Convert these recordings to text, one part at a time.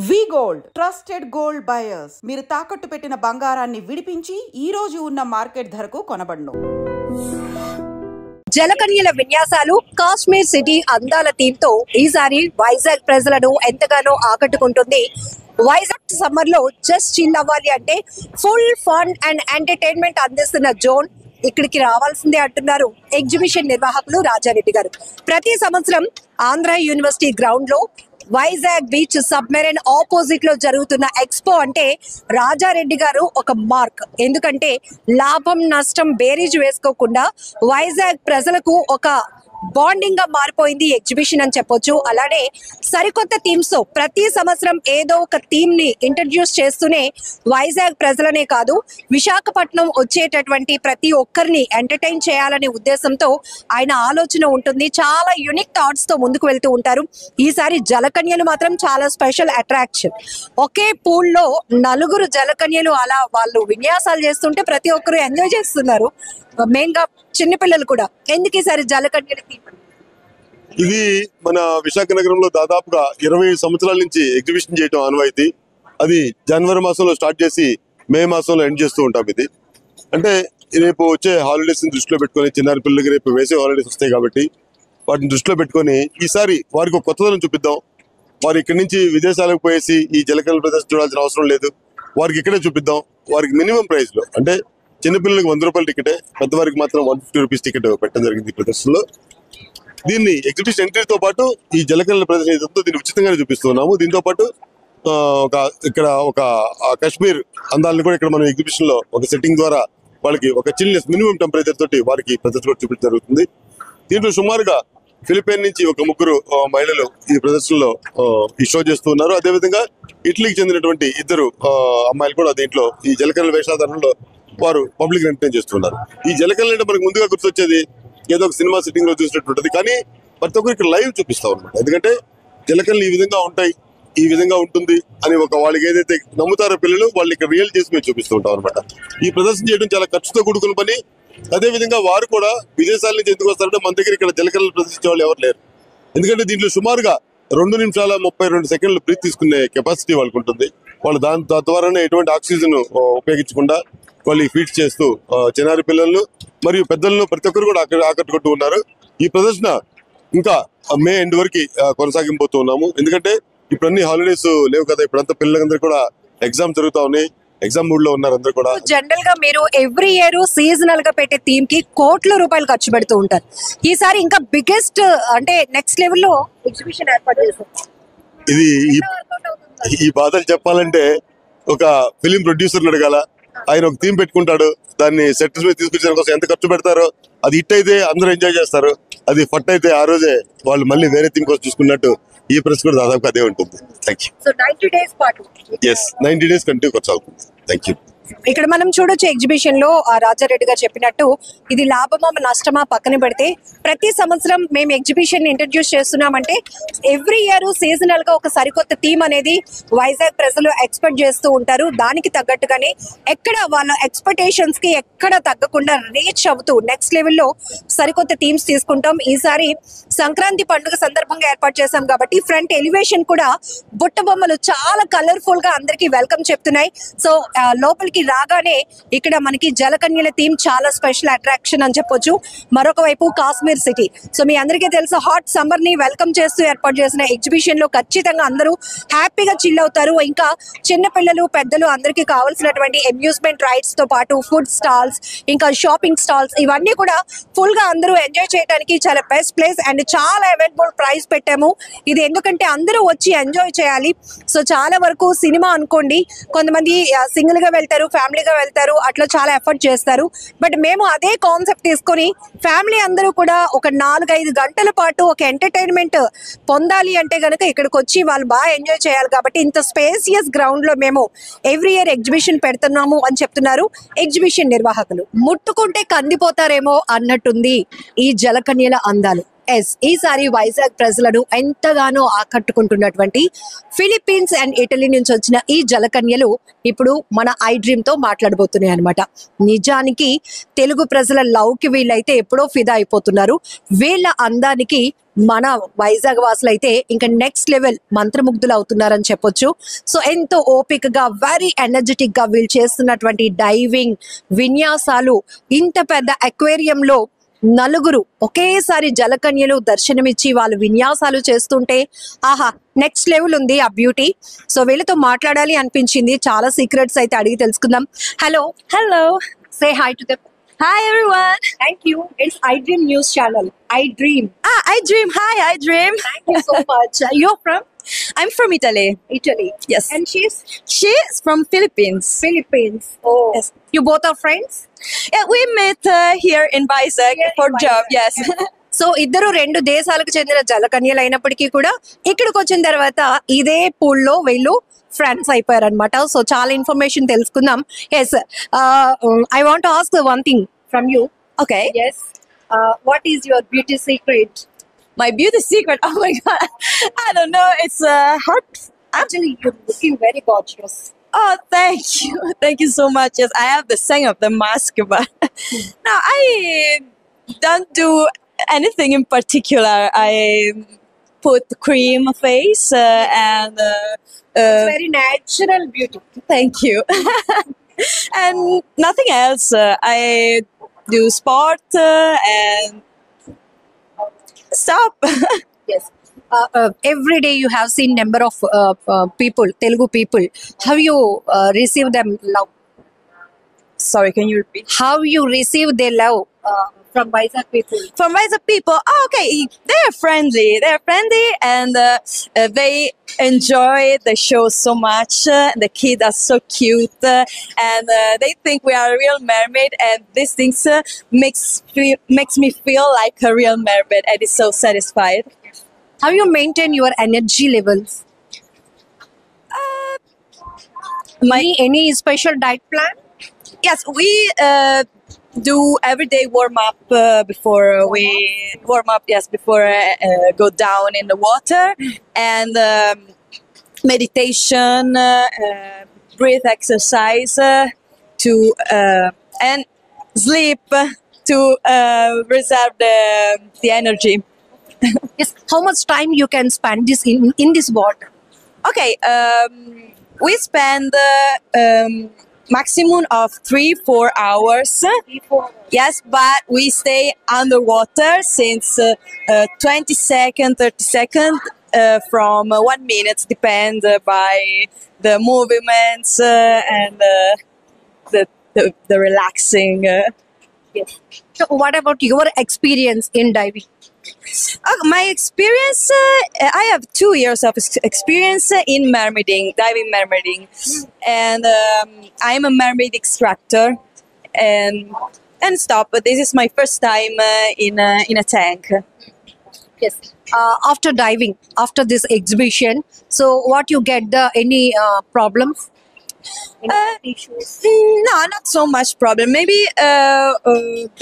వి gold trusted gold buyers మీరు తాకట్టు పెట్టిన బంగారాన్ని విడిపించి ఈ రోజు ఉన్న మార్కెట్ ధరకు కొనబడును. జలకన్యల విన్యాసాలు కాశ్మీర్ సిటీ అందాల థీమ్ తో ఈసారి వైజాగ్ ప్రజలను ఎంతగానో ఆకట్టుకుంటుంది. వైజాగ్ సమ్మర్ లో జస్ట్ చిల్ అవ్వాలి అంటే ఫుల్ ఫన్ అండ్ ఎంటర్టైన్మెంట్ అందిస్తున్న జోన్ ఇక్కడికి రావాల్సిందే అంటున్నారు ఎగ్జిబిషన్ నిర్వాహకులు రాజారెడ్డి గారు. ప్రతి సంవత్సరం ఆంధ్ర యూనివర్సిటీ గ్రౌండ్ లో వైజాగ్ బీచ్ సబ్మెరైన్ ఆపోజిట్ లో జరుగుతున్న ఎక్స్పో అంటే రాజారెడ్డి గారు ఒక మార్క్. ఎందుకంటే లాభం నష్టం బేరీజ్ వేసుకోకుండా వైజాగ్ ప్రజలకు ఒక బాండింగ్ గా మారిపోయింది ఎగ్జిబిషన్ అని చెప్పొచ్చు. అలానే సరికొత్త థీమ్స్ తో ప్రతి సంవత్సరం ఏదో ఒక థీమ్ ని ఇంట్రడ్యూస్ చేస్తూనే వైజాగ్ ప్రజలనే కాదు విశాఖపట్నం వచ్చేటటువంటి ప్రతి ఒక్కరిని ఎంటర్టైన్ చేయాలనే ఉద్దేశంతో ఆయన ఆలోచన ఉంటుంది. చాలా యూనిక్ థాట్స్ తో ముందుకు వెళ్తూ ఉంటారు. ఈసారి జలకన్యలు మాత్రం చాలా స్పెషల్ అట్రాక్షన్. ఒకే పూల్ లో నలుగురు జలకన్యలు అలా వాళ్ళు విన్యాసాలు చేస్తుంటే ప్రతి ఒక్కరు ఎంజాయ్ చేస్తున్నారు. మెయిన్ గా చిన్నపిల్లలు కూడా. ఎందుకు ఈసారి జలకన్యలు థీమ్? ఇది మన విశాఖ నగరంలో దాదాపుగా 20 సంవత్సరాల నుంచి ఎగ్జిబిషన్ చేయడం ఆనవాయితీ. అది జనవరి మాసంలో స్టార్ట్ చేసి మే మాసంలో ఎండ్ చేస్తూ ఉంటాం. ఇది అంటే రేపు వచ్చే హాలిడేస్ ని దృష్టిలో పెట్టుకొని, చిన్నారి పిల్లలకి రేపు వేసే హాలిడేస్ వస్తాయి కాబట్టి వాటిని దృష్టిలో పెట్టుకొని ఈసారి వారికి ఒక కొత్తదనం చూపిద్దాం. వారు ఇక్కడి నుంచి విదేశాలకు పోయేసి ఈ జలకన్యల ప్రదర్శన చూడాల్సిన అవసరం లేదు. వారికి ఇక్కడే చూపిద్దాం. వారికి మినిమం ప్రైస్ లో అంటే చిన్నపిల్లలకి 100 రూపాయల టికెటే, పెద్దవారికి మాత్రం 150 రూపీస్ టికెట్ పెట్టడం జరిగింది ఈ ప్రదర్శనలో. దీన్ని ఎగ్జిబిషన్ ఎంట్రీతో పాటు ఈ జలకన్యల ప్రదర్శన ఏదో దీన్ని ఉచితంగానే చూపిస్తున్నాము. దీంతో పాటు ఇక్కడ ఒక కాశ్మీర్ అందాలను కూడా ఇక్కడ మనం ఎగ్జిబిషన్ లో ఒక సెట్టింగ్ ద్వారా వాళ్ళకి ఒక చిల్నెస్ మినిమం టెంపరేచర్ తోటి వారికి ప్రదర్శన కూడా చూపించడం జరుగుతుంది. దీంట్లో సుమారుగా ఫిలిపైన్ నుంచి ఒక 3 మహిళలు ఈ ప్రదర్శనలో ఈ షో చేస్తున్నారు. అదేవిధంగా ఇటలీకి చెందినటువంటి 2 అమ్మాయిలు కూడా దీంట్లో ఈ జలకన్యల వేషాధారణలో వారు పబ్లిక్ ఎంటర్టైన్ చేస్తున్నారు. ఈ జలకన్యలు అంటే మనకు ముందుగా గుర్తొచ్చేది ఏదో ఒక సినిమా సిట్టింగ్ లో చూసినట్టు ఉంటుంది. కానీ ప్రతి ఒక్కరు ఇక్కడ లైవ్ చూపిస్తాం అనమాట. ఎందుకంటే జలకన్యలు ఈ విధంగా ఉంటాయి, ఈ విధంగా ఉంటుంది అని ఒక వాళ్ళకి ఏదైతే నమ్ముతారో పిల్లలు, వాళ్ళు ఇక్కడ రియల్ చేసి మేము చూపిస్తూ ఉంటాం అనమాట. ఈ ప్రదర్శన చేయడం చాలా ఖర్చుతో కూడుకున్న పని. అదే విధంగా వారు కూడా విదేశాల నుంచి ఎందుకు వస్తారంటే మన దగ్గర ఇక్కడ జలకన్యలు ప్రదర్శించే వాళ్ళు ఎవరు లేరు. ఎందుకంటే దీంట్లో సుమారుగా 2 నిమిషాల 32 సెకండ్లు బ్రీత్ తీసుకునే కెపాసిటీ వాళ్ళకు ఉంటుంది. వాళ్ళు దాని ద్వారానే ఎటువంటి ఆక్సిజన్ ఉపయోగించకుండా వాళ్ళు ఫీడ్ చేస్తూ చిన్నారి పిల్లలను మరియు పెద్దలను ప్రతి ఒక్కరు కూడా ఆకట్టుకుంటూ ఉన్నారు. ఈ ప్రదర్శన ఇంకా మే ఎండ్ వరకు కొనసాగింపోతూ ఉన్నాము. ఎందుకంటే ఇప్పుడు అన్ని హాలిడేస్ లేవు కదా, ఇప్పుడంతా పిల్లలందరూ కూడా ఎగ్జామ్ జరుగుతా ఉన్నాయి, ఎగ్జామ్ మూడ్ లో ఉన్నారు అందరూ కూడా. జనరల్ గా మీరు ఎవ్రీ ఇయర్ సీజనల్ గా పెట్టే థీమ్ కి కోట్ల రూపాయలు ఖర్చు పెడుతూ ఉంటారు. ఈసారి ఇంకా బిగ్గెస్ట్ అంటే నెక్స్ట్ లెవెల్ లో ఎగ్జిబిషన్ ఏర్పాటు చేశారు. ఇది ఈ బాధలు చెప్పాలంటే ఒక ఫిలిం ప్రొడ్యూసర్ అడగాల. ఆయన ఒక థీమ్ పెట్టుకుంటాడు, దాన్ని సెట్ మీద తీసుకొచ్చే కోసం ఎంత ఖర్చు పెడతారో, అది హిట్ అయితే అందరూ ఎంజాయ్ చేస్తారు, అది ఫట్ అయితే ఆ రోజే వాళ్ళు మళ్ళీ వేరే థీమ్ కోసం చూసుకున్నట్టు ఈ ప్రెస్ కూడా దాదాపు అదే ఉంటుంది. Thank you. సో 90 days పాటు 90 days కంటిన్యూ కొనసాగుతుంది. Thank you. ఇక్కడ మనం చూడొచ్చు ఎగ్జిబిషన్ లో రాజారెడ్డి గారు చెప్పినట్టు ఇది లాభమా నష్టమా పక్కన పెడితే ప్రతి సంవత్సరం మేము ఎగ్జిబిషన్ ఇంట్రడ్యూస్ చేస్తున్నామంటే ఎవ్రీ ఇయర్ సీజనల్ గా ఒక సరికొత్త థీమ్ అనేది వైజాగ్ ప్రజలు ఎక్స్పెక్ట్ చేస్తూ ఉంటారు. దానికి తగ్గట్టుగానే ఎక్కడ వాళ్ళ ఎక్స్పెక్టేషన్స్ కి ఎక్కడ తగ్గకుండా రీచ్ అవుతూ నెక్స్ట్ లెవెల్లో సరికొత్త థీమ్స్ తీసుకుంటాం. ఈసారి సంక్రాంతి పండుగ సందర్భంగా ఏర్పాటు చేశాం కాబట్టి ఫ్రంట్ ఎలివేషన్ కూడా బుట్ట బొమ్మలు చాలా కలర్ఫుల్ గా అందరికి వెల్కమ్ చెప్తున్నాయి. సో లోపలికి రాగానే ఇక్కడ మనకి జలకన్యల థీమ్ చాలా స్పెషల్ అట్రాక్షన్ అని చెప్పొచ్చు. మరొక వైపు కాశ్మీర్ సిటీ. సో మీ అందరికీ తెలుసు హాట్ సమ్మర్ ని వెల్కమ్ చేస్తూ ఏర్పాటు చేసిన ఎగ్జిబిషన్ లో ఖచ్చితంగా అందరూ హ్యాపీగా చిల్ అవుతారు. ఇంకా చిన్న పిల్లలు పెద్దలు అందరికీ కావాల్సినటువంటి అమ్యూజ్మెంట్ రైడ్స్ తో పాటు ఫుడ్ స్టాల్స్ ఇంకా షాపింగ్ స్టాల్స్ ఇవన్నీ కూడా ఫుల్ గా అందరూ ఎంజాయ్ చేయడానికి చాలా బెస్ట్ ప్లేస్ అండ్ చాలా అవైలబుల్ ప్రైస్ పెట్టాము. ఇది ఎందుకంటే అందరూ వచ్చి ఎంజాయ్ చేయాలి. సో చాలా వరకు సినిమా అనుకోండి, కొంతమంది సింగిల్ గా వెళ్తారు, ఫ్యామిలీగా వెళ్తారు, అట్లా చాలా ఎఫర్ట్ చేస్తారు. బట్ మేము అదే కాన్సెప్ట్ తీసుకొని ఫ్యామిలీ అందరూ కూడా ఒక 4-5 గంటల పాటు ఒక ఎంటర్టైన్మెంట్ పొందాలి అంటే గనక ఇక్కడికి వచ్చి వాళ్ళు బాగా ఎంజాయ్ చేయాలి. కాబట్టి ఇంత స్పేసియస్ గ్రౌండ్ లో మేము ఎవ్రీ ఇయర్ ఎగ్జిబిషన్ పెడుతున్నాము అని చెప్తున్నారు ఎగ్జిబిషన్ నిర్వాహకులు. ముట్టుకుంటే కందిపోతారేమో అన్నట్టుంది ఈ జలకన్యల అందాలు. ఎస్ ఈసారి వైజాగ్ ప్రజలను ఎంతగానో ఆకట్టుకుంటున్నటువంటి ఫిలిప్పీన్స్ అండ్ ఇటలీ నుంచి వచ్చిన ఈ జలకన్యలు ఇప్పుడు మన ఐ డ్రీమ్ తో మాట్లాడబోతున్నాయి అనమాట. నిజానికి తెలుగు ప్రజల లవ్ కి వీళ్ళైతే ఎప్పుడో ఫిదా అయిపోతున్నారు. వీళ్ళ అందానికి మన వైజాగ్ వాసులు అయితే ఇంకా నెక్స్ట్ లెవెల్ మంత్రముగ్ధులు అవుతున్నారని చెప్పొచ్చు. సో ఎంతో ఓపికగా వెరీ ఎనర్జెటిక్ గా వీళ్ళు చేస్తున్నటువంటి డైవింగ్ విన్యాసాలు, ఇంత పెద్ద అక్వేరియంలో నలుగురు ఒకేసారి జలకన్యలు దర్శనమిచ్చి వాళ్ళు విన్యాసాలు చేస్తుంటే ఆహా నెక్స్ట్ లెవెల్ ఉంది ఆ బ్యూటీ. సో వీళ్ళతో మాట్లాడాలి అనిపించింది. చాలా సీక్రెట్స్ అయితే అడిగి తెలుసుకుందాం. Hello Hello. Say hi to them. Hi everyone. Thank you. It's I dream news channel. I dream. I dream. Hi, I dream. Thank you so much. Your from I'm from Italy. Italy. Yes. And she's She's from Philippines. Philippines. Oh Yes. You both are friends. Yeah, we met here in Vizag Here in for job. Vizag. Yes. So ఇద్దరు రెండు దేశాలకు చెందిన జలకన్యలు అయినప్పటికీ కూడా ఇక్కడికి వచ్చిన తర్వాత ఇదే పూల్ లో వీళ్ళు ఫ్రెండ్స్ అయిపోయారు అనమాట. సో చాలా ఇన్ఫర్మేషన్ తెలుసుకుందాం. Yes I want ask one thing from you. Okay. Yes what is your beauty secret? My beauty secret. Oh my god. I don't know. It's hard. Actually you looking very gorgeous. Oh, thank you. Thank you so much. Yes, I have the saying of the mask, but no, I don't do anything in particular. I put cream face and very natural beauty. thank you. And nothing else. I do sport and stop. Yes. Every day you have seen number of people, Telugu people. Have you received them love? Sorry, can you repeat? How you receive their love from Vizag people? From Vizag people, oh, okay, they're friendly. They're friendly and they enjoy the show so much. The kids are so cute and they think we are a real mermaid, and these things makes me feel like a real mermaid, and it's so satisfied. How you maintain your energy levels? Any special diet plan? Yes, we do everyday warm up before we warm up. Yes, before go down in the water, and meditation, breath exercise to and sleep to reserve the energy. Yes. How much time you can spend this in this water? Okay, we spend maximum of 3-4 hours. Yes, but we stay underwater since 20 seconds, 30 seconds, from 1 minute, depend by the movements and the relaxing. Yes. So what about your experience in diving? My experience, I have 2 years of experience in mermaiding, diving mermaiding, and I'm a mermaid extractor, and stop. But this is my first time in a tank. Yes. After diving, after this exhibition, so what you get any problems? Any issues? No, not so much problem. Maybe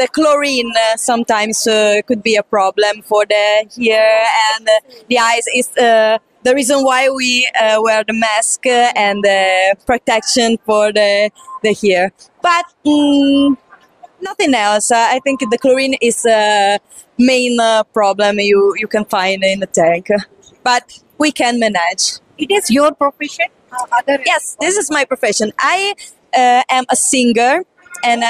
the chlorine sometimes could be a problem for the here, and the eyes is the reason why we wear the mask and the protection for the hair. But nothing else. I think the chlorine is main problem you can find in the tank, but we can manage. It is your profession? Yes, this is my profession. I am a singer and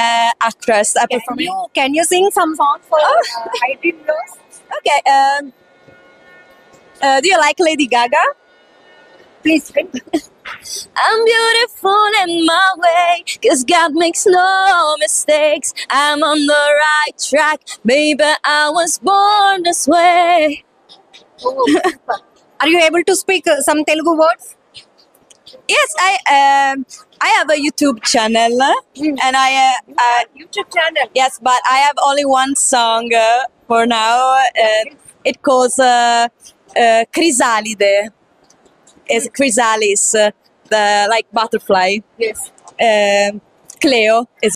actress. I perform. Can you sing some songs for I Dream Girls? Okay. Do you like Lady Gaga? Please sing. I'm beautiful in my way, 'cause God makes no mistakes. I'm on the right track, baby. I was born this way. Are you able to speak some Telugu words? Yes, I have a YouTube channel, and YouTube channel. yes, but I have only one song for now. It calls Chrysalide. It's chrysalis, the like butterfly. Yes. Cleo is